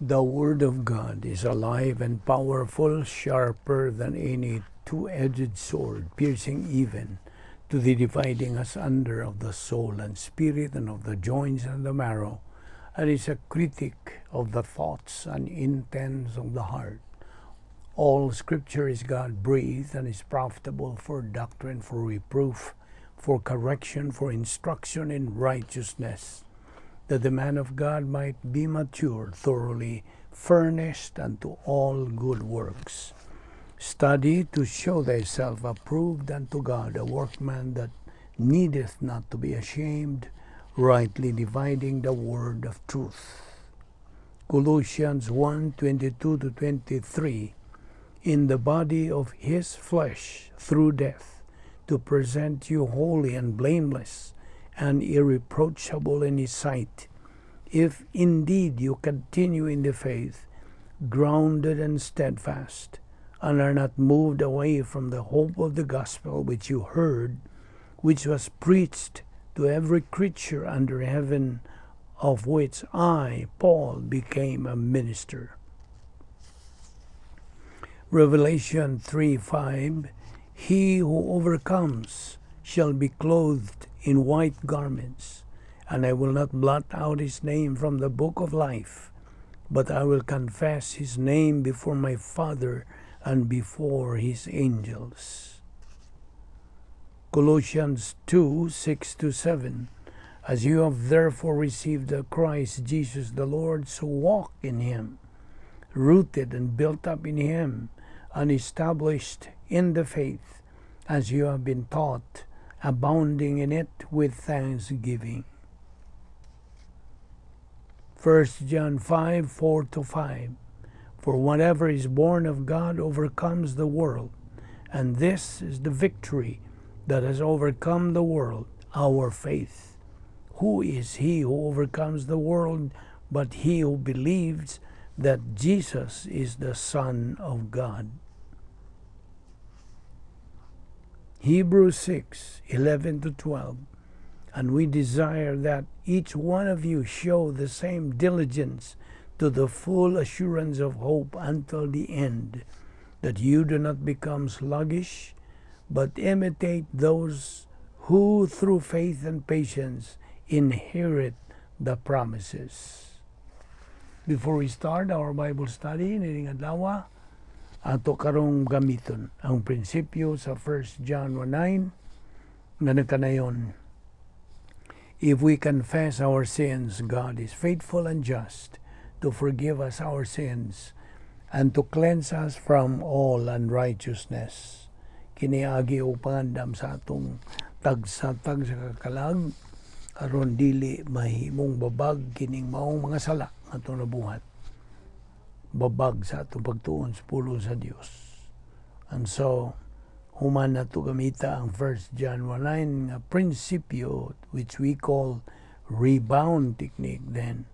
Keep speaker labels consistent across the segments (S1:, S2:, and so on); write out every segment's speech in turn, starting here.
S1: The Word of God is alive and powerful, sharper than any two-edged sword, piercing even to the dividing asunder of the soul and spirit and of the joints and the marrow, and is a critic of the thoughts and intents of the heart. All Scripture is God-breathed and is profitable for doctrine, for reproof, for correction, for instruction in righteousness, that the man of God might be mature, thoroughly furnished unto all good works. Study to show thyself approved unto God, a workman that needeth not to be ashamed, rightly dividing the word of truth. Colossians 1:22-23, in the body of his flesh through death, to present you holy and blameless and irreproachable in his sight, if indeed you continue in the faith, grounded and steadfast, and are not moved away from the hope of the gospel which you heard, which was preached to every creature under heaven, of which I, Paul, became a minister. Revelation 3:5, he who overcomes shall be clothed in white garments, and I will not blot out his name from the book of life, but I will confess his name before my Father and before his angels. Colossians 2:6-7, as you have therefore received the Christ Jesus the Lord, so walk in him, rooted and built up in him, and established in the faith, as you have been taught, abounding in it with thanksgiving. 1 John 5:4-5, for whatever is born of God overcomes the world, and this is the victory that has overcome the world, our faith. Who is he who overcomes the world but he who believes that Jesus is the Son of God? Hebrews 6:11-12, and we desire that each one of you show the same diligence to the full assurance of hope until the end, that you do not become sluggish, but imitate those who through faith and patience inherit the promises. Before we start our Bible study, nining adlaw, ato karong gamiton ang prinsipyo sa 1 John 1:9 nga nagkanayon, if we confess our sins, God is faithful and just to forgive us our sins and to cleanse us from all unrighteousness. Kiniagi o pangandam sa atong tag-sa kakalag, aron dili mahimong babag kining maong mga sala atong nabuhat. Babag sa atong pagtuon sa pulo sa Dios. And so, human na ito gamita ang 1 John 1:9 nga prinsipyo which we call rebound technique. Then,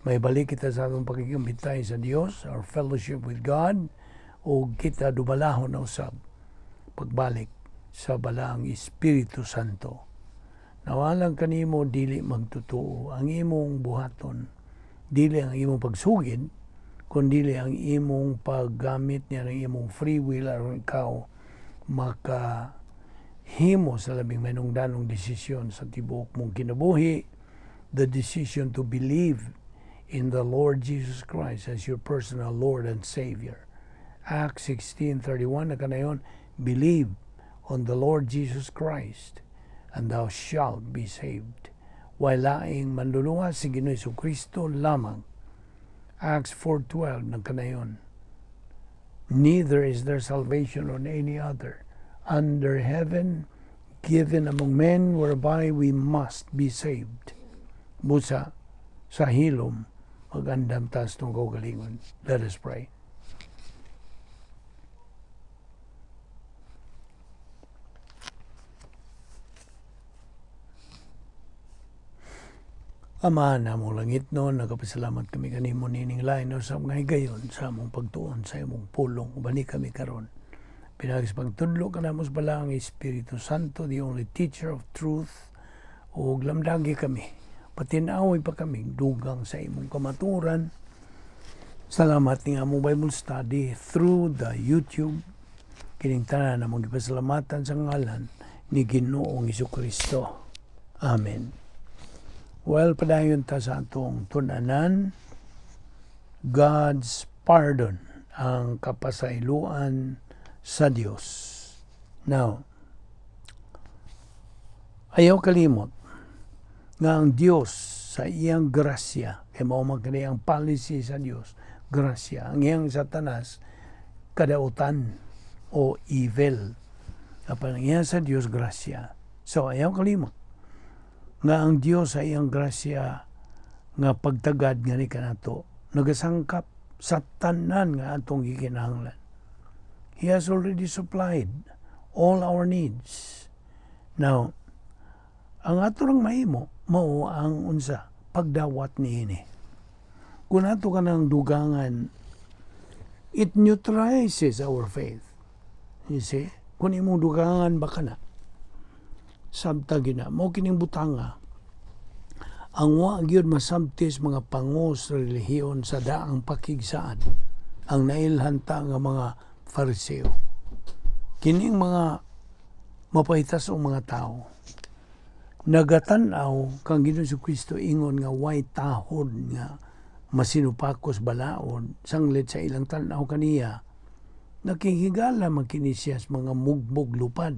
S1: may balik kita sa atong pagkikambitay sa Dios, our fellowship with God, o kita dubalahon na usab pagbalik sa balang Espiritu Santo. Nawalang kanimo dili magtutuo ang imong buhaton, dili ang imong pagsugid, kundi ang imong paggamit niya ng imong free will aron ikaw makahimo sa labing manungdanong desisyon sa tibuok mong kinabuhi, the decision to believe in the Lord Jesus Christ as your personal Lord and Savior. Acts 16:31 na kanayon, believe on the Lord Jesus Christ and thou shalt be saved. Walaing manluluwa si Ginoong Jesucristo lamang. Acts 4:12 ng kanayon, neither is there salvation on any other under heaven given among men whereby we must be saved. Busa sa hilom magandam tas tong kaugalingon. Let us pray. Ama namong langit no, nagapasalamat kami kanimo nining lain no, sa mga higayon sa among pagtuon sa imong pulong ubani kami karon. Pinagis pagtudlo ka namos bala ang Espiritu Santo, the only teacher of truth, ug lamdagi kami, patinaoy pa kami dugang sa imong kamaturan, Salamat nga mo Bible study through the YouTube. Kining tanan na mong ipasalamatan sa ngalan ni Ginoong Jesucristo. Amen. Well, padayon ta sa atong tunanan, God's pardon, ang kapasailuan sa Dios. Now, ayaw kalimot nga ang Dios sa iyang grasya, kay mao man kani ang policy sa Dios, grasya. Ang iyang Satanas, kadautan o evil. Kapag iyang sa Dios, grasya. So, ayaw kalimot nga ang Dios sa iyang grasya nga pagtagad nga ni kanato, nagasangkap sa tanan nga atong gikinahanglan. He has already supplied all our needs. Now, ang ato lang mahimo, mao ang unsa, pagdawat niini. Kung ato ka ng dugangan, it neutralizes our faith. You see? Kung imong dugangan baka na, sabtag na, mo kining butanga, ang wa gyud masabtis mga pangos relihiyon sa daang pakigsaan, ang nailhanta nga mga Fariseo. Kining mga mapahitas o mga tao, nagatanaw kang Ginoong Jesucristo ingon nga way tahod nga masinupakos balaod, sanglit sa ilang tanaw kaniya, nakihigala magkinisya sa mga mugbog lupad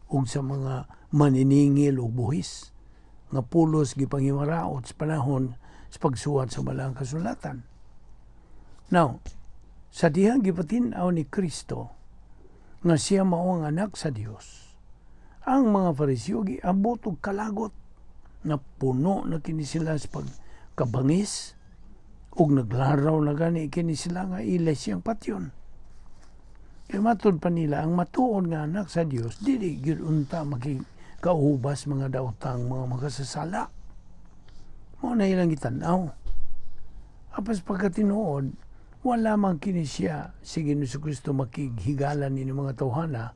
S1: ug sa mga maniningil o buhis nga pulos gipangimaraot sa panahon sa pagsuwat sa balang kasulatan. Now, sa dihang gipatin-aw ni Kristo nga siya mao ang anak sa Dios, ang mga Fariseo giabot og kalagot na puno na kini sila sa pagkabangis ug naglaraw na gani kini sila nga ilay siyang patyon. Kaya matod pa nila, ang matuod nga anak sa Dios, dili gyud unta makikaubas mga daotang mga makasasala. Mao na ilang gitanaw. Apas pagkatinuod, wala man kini siya si Ginoong Jesucristo makighigalan ni mga tawhana.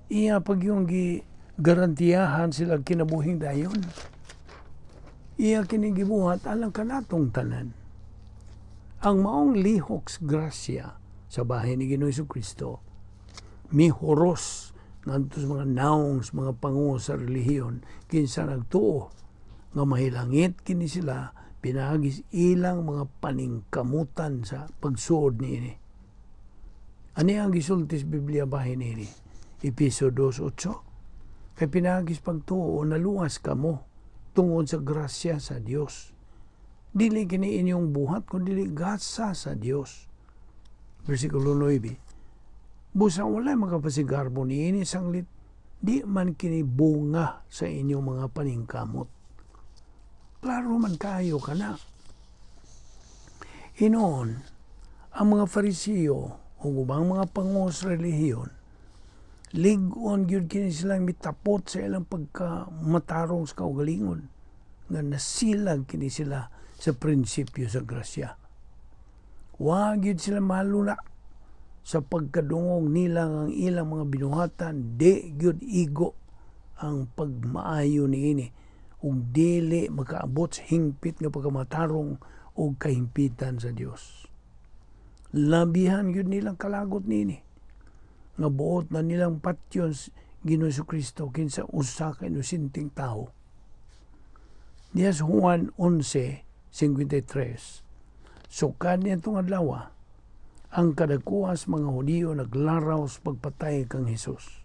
S1: Iya pag yung garantiyahan sila kinabuhing dayon. Iya kini gibuhat alang kanatong tanan. Ang maong lihok grasya sa bahay ni Ginoong Jesucristo, mihoros ngadto sa mga naong sa mga panguho sa relihiyon kinsa nagtuo nga mahilangit kini sila pinagis ilang mga paningkamutan sa pagsuod niini. Ani ang gisulti sa Biblia bahin niini? Episo 2:8. Kay pinagis pagtuo naluwas kamo tungod sa grasya sa Dios. Dili kini inyong buhat kundi gasa sa Dios. Versikulo 9. Busa wala makapasigarbo niini sanglit di man kini bunga sa inyong mga paningkamot. Klaro man kayo ka na. Hinoon, ang mga Fariseo o ubang mga pangos relihiyon, ligon gyud kini silang mitapot sa ilang pagkamatarong sa kaugalingon nga nasilag kini sila sa prinsipyo sa grasya. Wa gyud sila malula sa pagkadungog nila ang ilang mga binuhatan, di gyud igo ang pagmaayo niini ug dili makaabot sa hingpit nga pagkamatarong ug kahimpitan sa Dios. Labihan gyud nilang kalagot niini nga buot na nilang patyon Ginoong Jesucristo kinsa usa ka inusinting tao. Dias Juan 11:53. Sukad niya itong adlaw, ang kadakuas mga Hudiyo naglaraw sa pagpatay kang Hesus.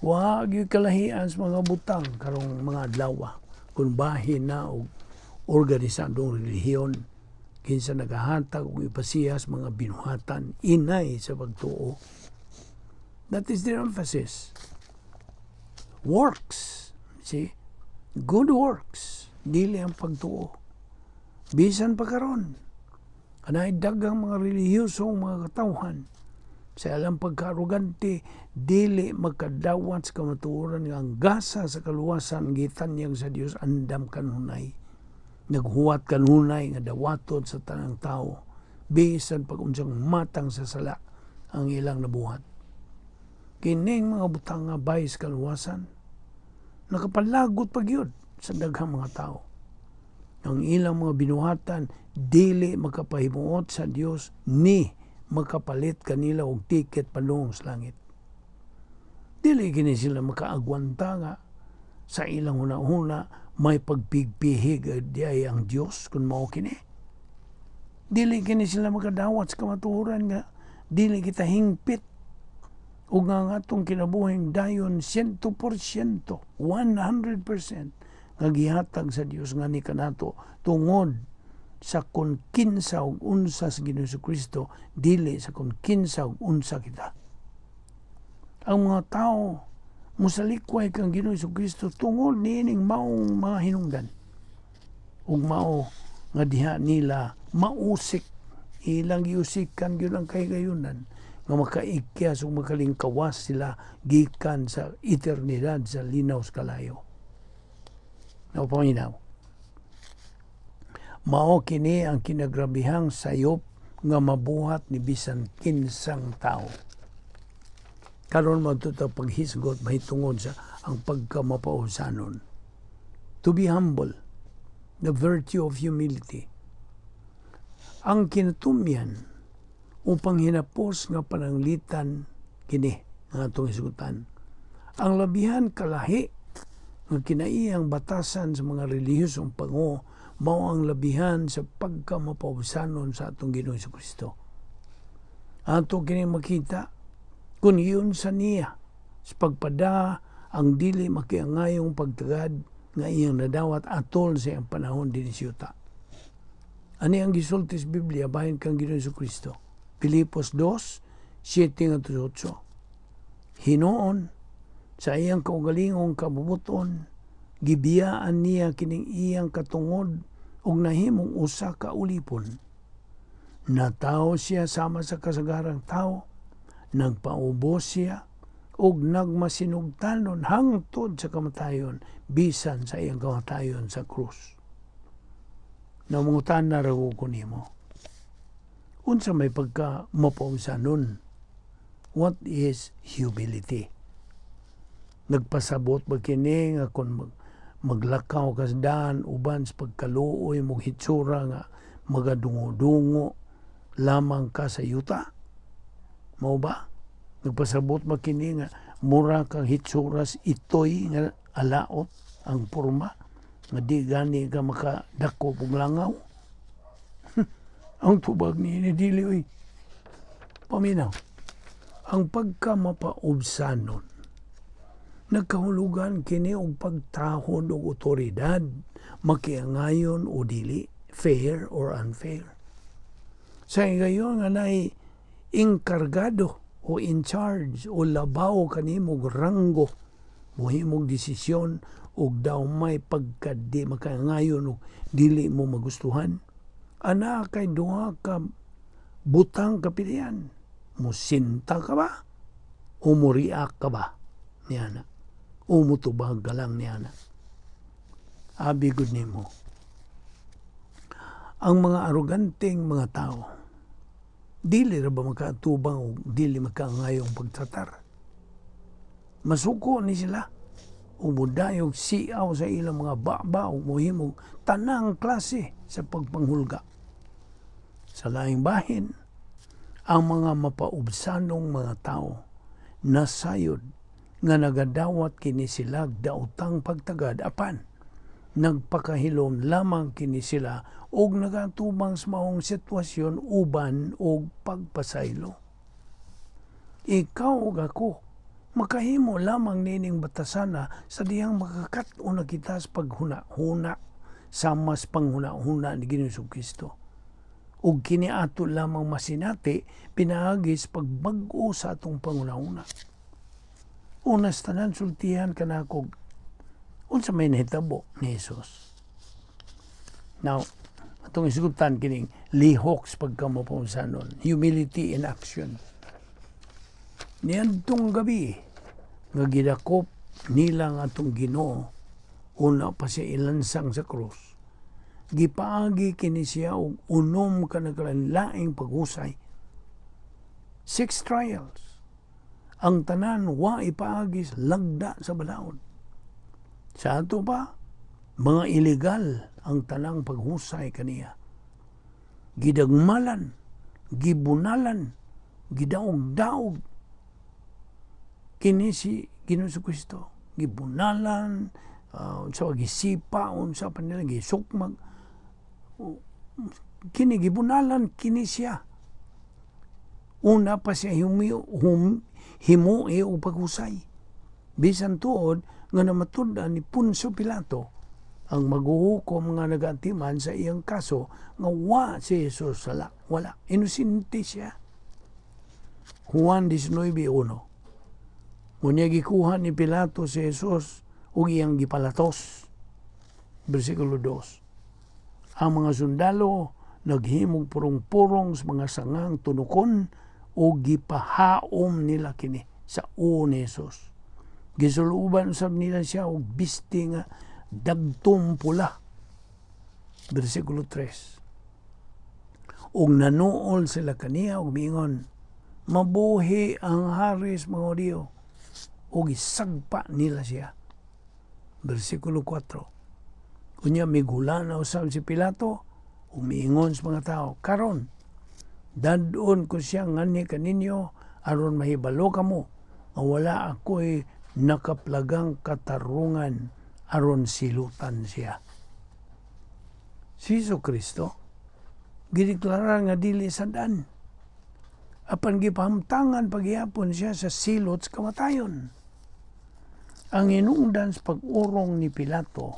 S1: Wa gyud kalahian sa mga butang karong mga adlaw kung bahin na og organisadong relihiyon kinsa nagahatag og ipasiyas mga binuhatan inay sa pagtuo. That is their emphasis. Works. See? Good works. Dili ang pagtuo. Bisan pa karon, kanay daghang mga relihiyosong mga katawhan sa ilang pagkaarugante, dili magkadawat sa kamatuoran nga ang gasa sa kaluwasan gitanyag sa Dios andam kanunay. Naghuwat kanunay nga dawaton sa tanang tao, bisan pag unsang matang sa sala ang ilang nabuhat. Kining mga butang nga bayis kaluwasan, nakapalagot pa gyud sa daghang mga tao. Ang ilang mga binuhatan dili makapahimuot sa Dios ni makapalit kanila og tiket padung sa langit. Dili kini sila makaagwanta nga sa ilang hunahuna may pagpigpihig diay ang Dios kun mao kini. Dili kini sila makadawat sa kamatuoran nga dili kita hingpit ug nga atong kinabuhing dayon 100%, 100% nga gihatag sa Dios nga ni kanato tungod sa kung kinsa ug unsa sa Ginoong Jesucristo, dili sa kung kinsa ug unsa kita. Ang mga tao musalikway kang Ginoong Jesucristo tungod niining maong mga hinungdan ug mao nga diha nila mausik ilang giusikan gyud ang kahigayunan nga makaikyas ug makalingkawas sila gikan sa eternidad sa linaw sa kalayo. Napaminaw. Mao kini ang kinagrabihang sayop nga mabuhat ni bisan kinsang tao. Karon mo ito paghisgot mahitungod sa ang pagkamapausanon. To be humble, the virtue of humility. Ang kinatumyan upang hinapos nga pananglitan kini nga atong hisugutan. Ang labihan kalahi nga kinaiyang batasan sa mga relihiyosong pango mao ang labihan sa pagkamapausanon sa atong Ginoong Jesucristo. Ato kini makita kung iyon sa niya sa pagpada ang dili makiangayong pagtagad nga iyang nadawat atol sa iyang panahon din siyuta. Ani ang gisulti sa Biblia bahin kang Ginoong Jesucristo. Filipos 2, 7-8. Hinoon sa iyang kaugalingong kabubuton, gibiyaan niya kining iyang katungod ug nahimong usa ka ulipon. Natawo siya sama sa kasagarang tao, nagpaubos siya ug nagmasinugtanon hangtod sa kamatayon bisan sa iyang kamatayon sa krus. Namungutan na raw ko nimo. Unsa may pagka mapausanon? What is humility? Nagpasabot ba kini nga kung maglakaw ka sa daan uban sa pagkaluoy mong hitsura nga magadungo-dungo lamang ka sa yuta? Mao ba? Nagpasabot ba kini nga mura kang hitsuras itoy nga alaot ang porma nga di gani ka makadako og langaw? Ang tubag ni dili oy. Paminaw. Ang pagkamapaubsanon nagkahulugan kini og pagtahod og otoridad, makiangayon o dili, fair or unfair. Sa gayon nga nay inkargado o in charge o labaw kanimong ranggo, mohimong desisyon og daw may pagkadi makiangayon o dili mo magustuhan. Ana kay duha ka butang kapilian. Musinta ka ba? O muriak ka ba? Niyana. O mutubag ka lang niyana. Abi gud nimo. Ang mga aroganteng mga tao, dili ra ba makatubang o dili makangayong pagtratar? Masuko ni sila. Umudayog siaw sa ilang mga baba o muhimong tanang klase sa pagpanghulga. Sa laing bahin, ang mga mapaubsanong mga tao nasayod nga nagadawat kini sila daotang pagtagad apan nagpakahilom lamang kini sila og nagatubang sa maong sitwasyon uban og pagpasaylo. Ikaw ug ako makahimo lamang nining batasana sa diyang makakat-o na kita sa paghuna-huna sa mas panghuna-huna ni Ginoong Jesucristo. Ug kini ato lamang masinati pinaagi sa pagbag-o sa atong panghuna-huna. Unas tanan sultihan kanako unsa may nahitabo ni Jesus. Now, atong isgutan kining lihok sa pagkamapausanon, humility in action. Niadtong gabi nga gidakop nilang atong Ginoo una pa siya ilansang sa krus. Gipaagi kini siya og unom ka naglaing paghusay. 6 trials. Ang tanan wa ipaagi lagda sa balaod. Sa ato pa Mga ilegal ang tanang paghusay kaniya. Gidagmalan, gibunalan, gidaog-daog. Kini si Ginoong Kristo. Gibunalan, unsa gisipa, unsa pa nila gisukmag. Kini gibunalan, kini siya. Una pa siya himuhi o paghusay. Bisan tuod nga namatud-an ni Poncio Pilato ang maghuhukom nga nagaantiman sa iyang kaso nga wa si Jesus wala. Inosente siya. Juan 19:1. Unya gikuha ni Pilato si Jesus ug iyang gipalatos. Bersikulo 2. Ang mga sundalo naghimog purong-purong sa mga sangang tunukon o gipahaom nila kini sa uo ni Jesus. Gisuluban usab nila siya og bisti nga dagtong pula. Bersikulo 3. Og nanuol sila kaniya og miingon, mabuhi ang haris mga Hudiyo. Og isagpa nila siya. Bersikulo 4. Unya migulana usab si Pilato ug miingon sa mga tao, karon dadon ko siya ngani kaninyo aron mahibalo kamo nga wala ako'y nakaplagang katarungan aron silutan siya. Si Jesucristo gideklara nga dili sandan. Apan gipahamtangan pagyapon siya sa silot sa kamatayon. Ang hinungdan sa pag-urong ni Pilato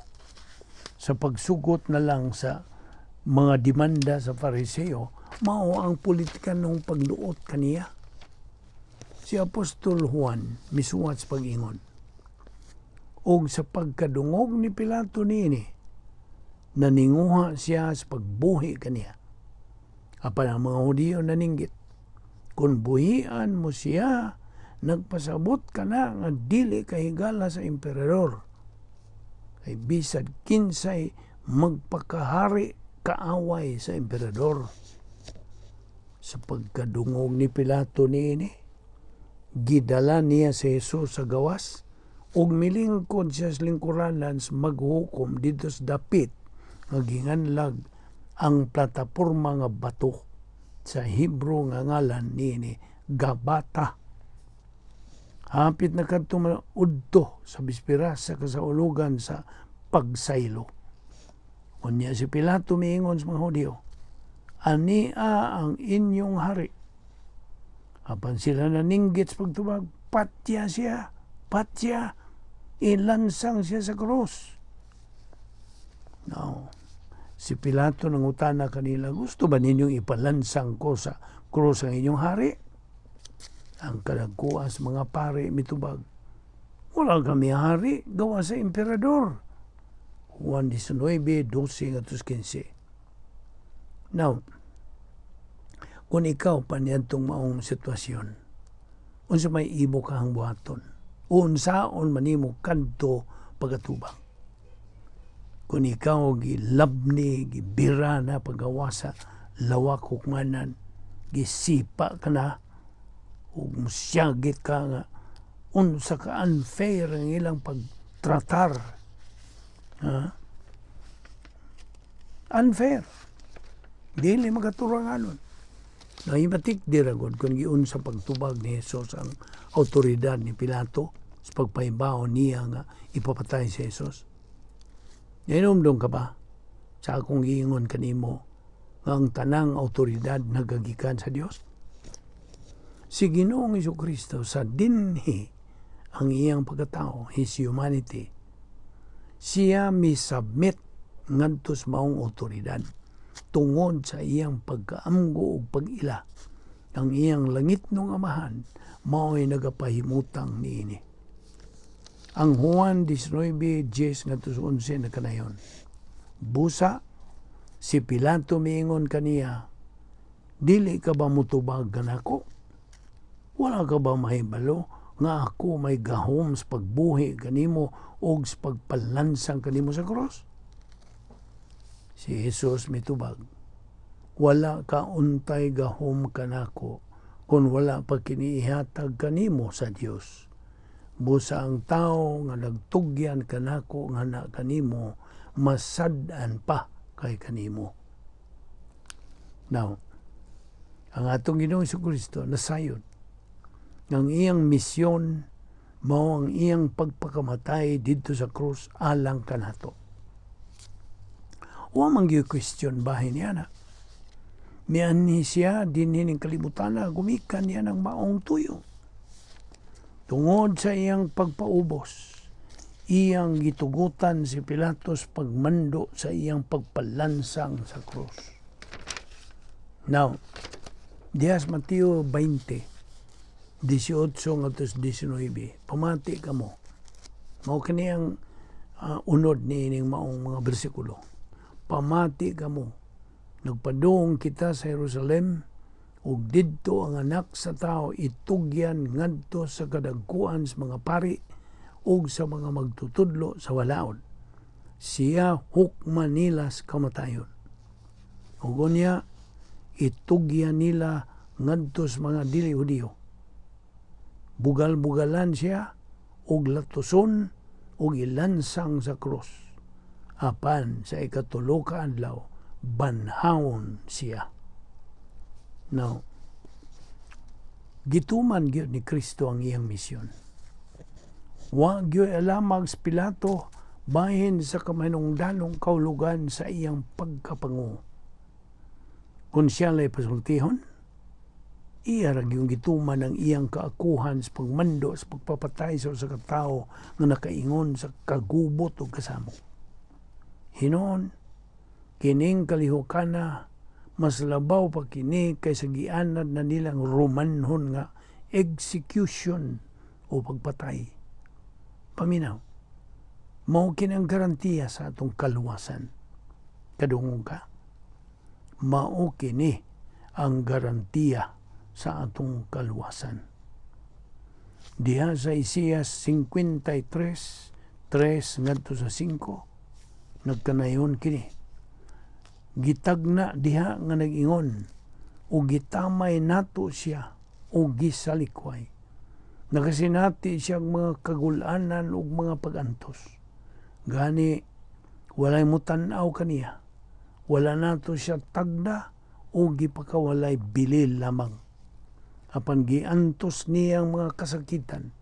S1: sa pagsugot na lang sa mga demanda sa Fariseo, mao ang politika ng pagduot kaniya. Si Apostol Juan misuwat sa pag-ingon. Og sa pagkadungog ni Pilato niini, naninguha siya sa pagbuhi kaniya. Apan ang mga Hudiyo naninggit, kung buhian mo siya, nagpasabot ka na nga dili kahigala sa emperador. Ay bisad kinsay magpakahari kaaway sa emperador. Sa pagkadungog ni Pilato niini, gidala niya si Jesus sa gawas ug milingkod siya sa lingkuranan sa maghukom dito sa dapit nga ginganlag ang plataporma nga bato sa Hebro nga ngalan niini Gabata. Hapit na kadtong udto sa bispera sa kasaulugan sa pagsaylo. Unya si Pilato miingon sa mga Hudiyo, ania ang inyong hari. Apan sila naninggit sa pagtubag, patya siya, patya, ilansang siya sa krus. Now, si Pilato nangutana kanila, gusto ba ninyong ipalansang ko sa krus ang inyong hari? Ang kadagkuas mga pare mitubag, wala kami hari, gawa sa emperador. Juan 19:12-15. Now, kung ikaw paniadtong maong sitwasyon, unsa may imo kahang buhaton, unsaon manimo kadto pagatubang. Kung ikaw gilabni, gibira na paggawa sa lawak hukmanan, gisipa ka na, ug musyagit ka nga, unsa ka unfair ang ilang pagtratar. Unfair. Dili magaturanganon. Nahimatik diragod kung giun sa pagtubag ni Jesus ang autoridad ni Pilato sa pagpahibaw niya nga ipapatay si Jesus. Nainumdum ka ba sa akong giingon kanimo nga ang tanang autoridad nagagikan sa Dios? Si Ginoong Jesucristo sa dinhi ang iyang pagkatao, his humanity, siya misubmit ngadto sa maong autoridad tungod sa iyang pagkaamgo ug pag-ila. Ang iyang langit ng amahan mao'y nagapahimutang niini. Ang Juan 19:10 ngadto sa 11 na kanayon. Busa si Pilato miingon kaniya, dili ka ba mutubag kanako? Wala ka ba mahibalo nga ako may gahom sa pagbuhi kanimo o sa pagpalansang kanimo sa cross? Si Jesus mitubag, wala ka untay gahom kanako kung wala pa kiniihatag kanimo sa Dios. Busa ang tao nga nagtugyan kanako nga na kanimo, masad-an pa kay kanimo. Now, ang atong Ginoong Jesucristo nasayod ng iyang misyon mao ang iyang pagpakamatay didto sa krus alang kanato. Wa man gyud question bahin niya na. Mianhi siya dinhi ning kalibutan na gumikan niya ng maong tuyo. Tungod sa iyang pagpaubos, iyang gitugutan si Pilatos pagmando sa iyang pagpalansang sa krus. Now, Dias Mateo 20, 18 ngatos 19, pamati ka mo. Mao kaniyang unod ni ining maong mga bersikulo. Pamati ka mo. Nagpadung kita sa Jerusalem, ug didto ang anak sa tao itugyan ngadto sa kadagkuan sa mga pari ug sa mga magtutudlo sa walaod. Siya hukman nila sa kamatayon. Ug unya itugyan nila ngadto sa mga dili Hudiyo. Bugal-bugalan siya ug latuson ug ilansang sa krus. Apan sa ikatulo ka adlaw banhawon siya. Now, gituman gyud ni Kristo ang iyang misyon. Wa gyud alamag sa Pilato bahin sa kamanungdanong kaulugan sa iyang pagkapangu. Kung siya lay pasultihon, iya ra yung gituman ang iyang kaakuhan sa pagmando sa pagpapatay sa katao nga nakaingon sa kagubot o kasamo. Hinoon, kining kalihokana mas labaw pa kini kaysa gianad na nilang Romanhon nga execution o pagpatay. Paminaw, mao kini ang garantiya sa atong kaluwasan. Kadungog ka? Mao kini ang garantiya sa atong kaluwasan. Diha sa Isaias 53, 3 ngadto sa 5, nagkanayon kini. Gitagna diha nga nag-ingon, o gitamay nato siya, o gisalikway. Nakasinati siyang mga kagulanan o mga pagantos. Gani, walay mutanaw kaniya. Wala nato siya tagda, o gipakawalay bilil lamang. Apan giantos niyang mga kasakitan,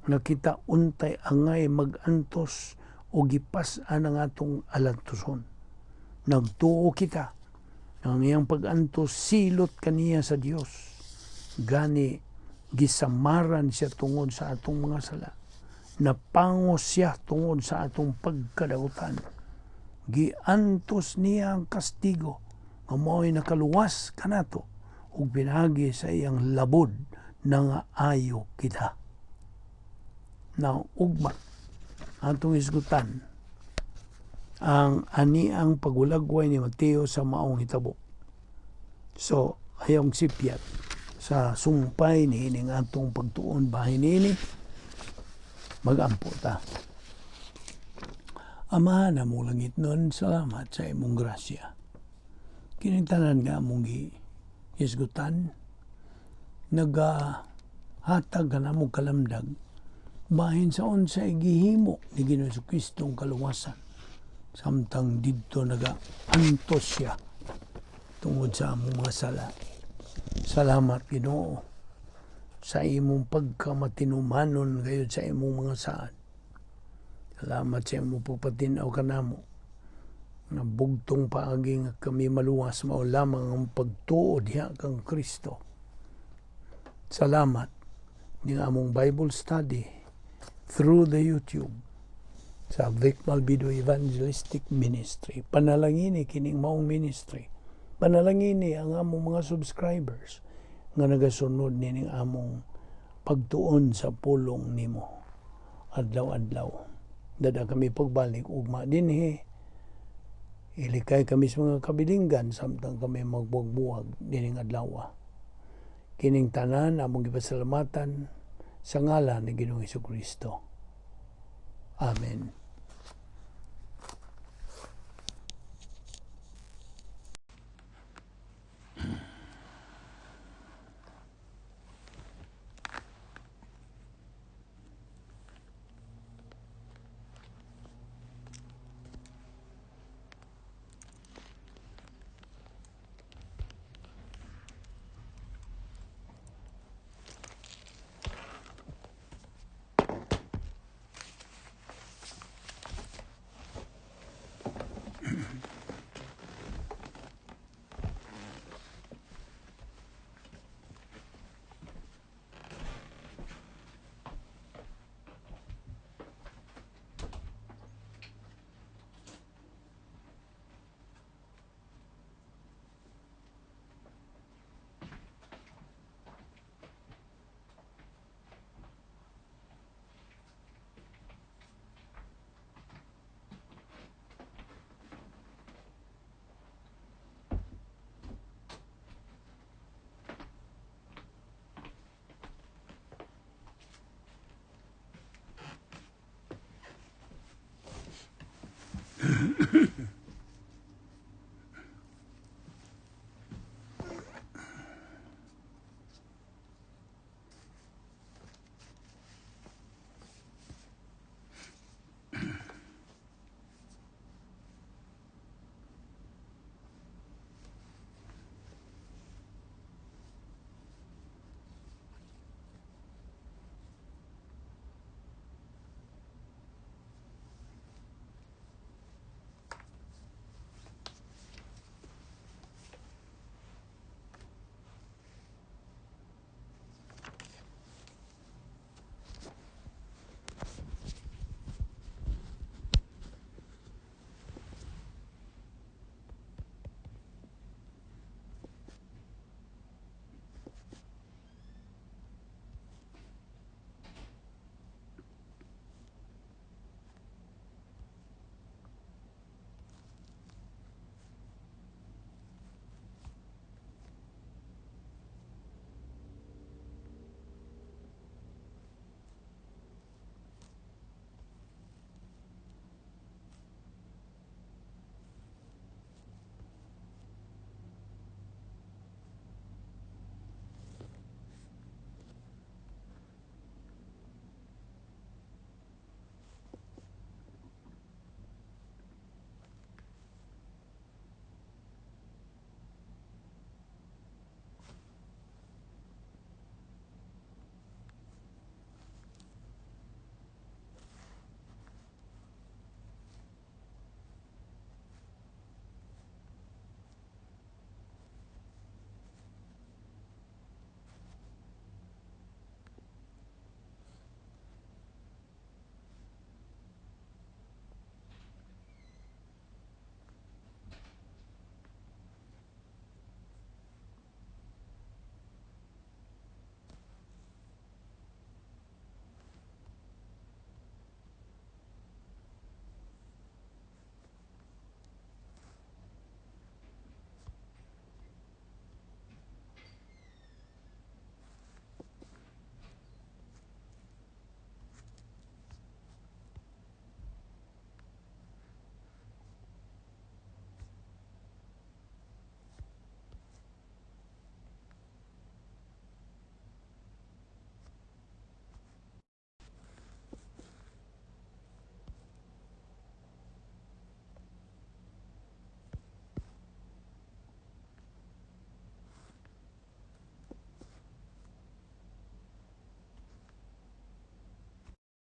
S1: nakita untay angay magantos o gipas-an ang atong alantoson. Nagtuo kita ang iyang pagantos silot kaniya sa Dios. Gani gisamaran siya tungod sa atong mga sala. Napangos siya tungod sa atong pagkadaotan. Giantos niya ang kastigo nga mao'y nakaluwas kanato ug pinagi sa iyang labod nga ayo kita. Now, ugma atong isgutan ang aniang pagulagway ni Mateo sa maong hitabo. So, ayong sipyat sa sumpay ni ining atong pagtuon bahin ini, magampo ta. Ama na mong langit nun, salamat sa imong grasya. Kinintanan nga mong isgutan, naghatag ka na mong kalamdag, bahin sa unsay gihimo ni Ginoong Jesucristo ang kaluwasan. Samtang didto naga-antos siya tungod sa among mga sala. Salamat, Ginoo, sa imong pagkamatinumanon gayud sa imong mga saad. Salamat sa imong pagpatinaw kanamo nga bugtong paagi nga kami maluwas mao lamang ang pagtuo diha kang Kristo. Salamat ning among Bible study through the YouTube sa Balbido Evangelistic Ministry. Panalangini kining maong ministry. Panalangini ang among mga subscribers nga nagasunod nining among pagtuon sa pulong nimo adlaw-adlaw. Dada kami pagbalik ugma dinhi. Ilikay kami sa mga kabilinggan samtang kami magbuwag-buwag dining adlaw. Kining tanan among gipasalamatan sa ngalan ni Ginoong Jesucristo. Amen.